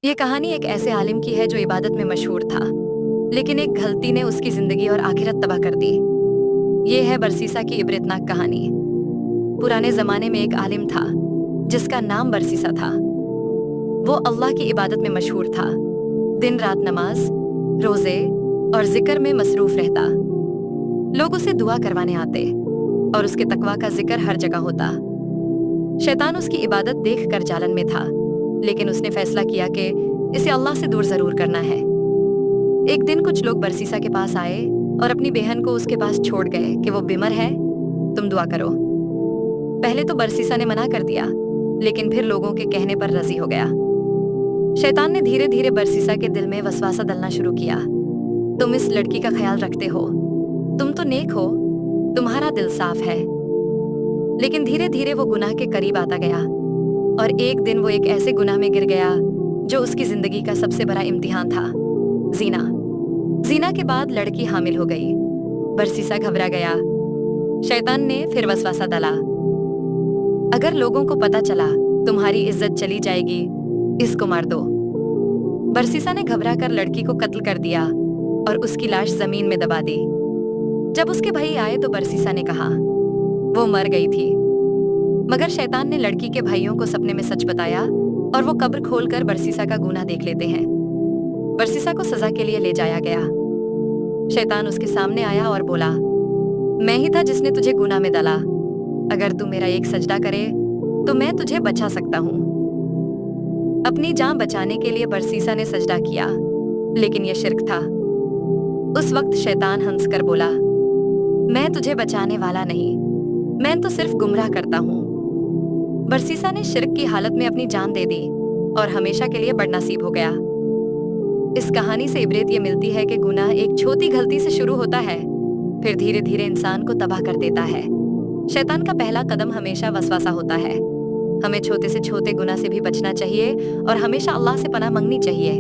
ये कहानी एक ऐसे आलिम की है जो इबादत में मशहूर था, लेकिन एक गलती ने उसकी जिंदगी और आखिरत तबाह कर दी। ये है बरसीसा की इबरतनाक कहानी। पुराने जमाने में एक आलिम था जिसका नाम बरसीसा था। वो अल्लाह की इबादत में मशहूर था। दिन रात नमाज, रोजे और जिक्र में मसरूफ रहता। लोग उसे दुआ करवाने आते और उसके तकवा का जिक्र हर जगह होता। शैतान उसकी इबादत देख कर जालन में था, लेकिन उसने फैसला किया कि इसे अल्लाह से दूर जरूर करना है। एक दिन कुछ लोग बरसीसा के पास आए और अपनी बहन को उसके पास छोड़ गए कि वो बीमार है, तुम दुआ करो। पहले तो बरसीसा ने मना कर दिया, लेकिन फिर लोगों के कहने पर राजी हो गया। शैतान ने धीरे धीरे बरसीसा के दिल में वसवासा डलना शुरू किया। तुम इस लड़की का ख्याल रखते हो, तुम तो नेक हो, तुम्हारा दिल साफ है। लेकिन धीरे धीरे वो गुनाह के करीब आता गया और एक दिन वो एक ऐसे गुनाह में गिर गया जो उसकी जिंदगी का सबसे बड़ा इम्तिहान था, जीना। जीना के बाद लड़की हामिल हो गई। बरसीसा घबरा गया। शैतान ने फिर वसवासा डाला, अगर लोगों को पता चला तुम्हारी इज्जत चली जाएगी, इसको मार दो। बरसीसा ने घबरा कर लड़की को कत्ल कर दिया और उसकी लाश जमीन में दबा दी। जब उसके भाई आए तो बरसीसा ने कहा वो मर गई थी, मगर शैतान ने लड़की के भाइयों को सपने में सच बताया और वो कब्र खोलकर बरसीसा का गुनाह देख लेते हैं। बरसीसा को सजा के लिए ले जाया गया। शैतान उसके सामने आया और बोला, मैं ही था जिसने तुझे गुनाह में डाला। अगर तू मेरा एक सजदा करे तो मैं तुझे बचा सकता हूँ। अपनी जान बचाने के लिए बरसीसा ने सजदा किया, लेकिन यह शिर्क था। उस वक्त शैतान हंसकर बोला, मैं तुझे बचाने वाला नहीं, मैं तो सिर्फ गुमराह करता हूँ। बरसीसा ने शिर्क की हालत में अपनी जान दे दी और हमेशा के लिए बदनसीब हो गया। इस कहानी से इबरत ये मिलती है कि गुनाह एक छोटी गलती से शुरू होता है, फिर धीरे धीरे इंसान को तबाह कर देता है। शैतान का पहला कदम हमेशा वसवासा होता है। हमें छोटे से छोटे गुनाह से भी बचना चाहिए और हमेशा अल्लाह से पनाह मांगनी चाहिए।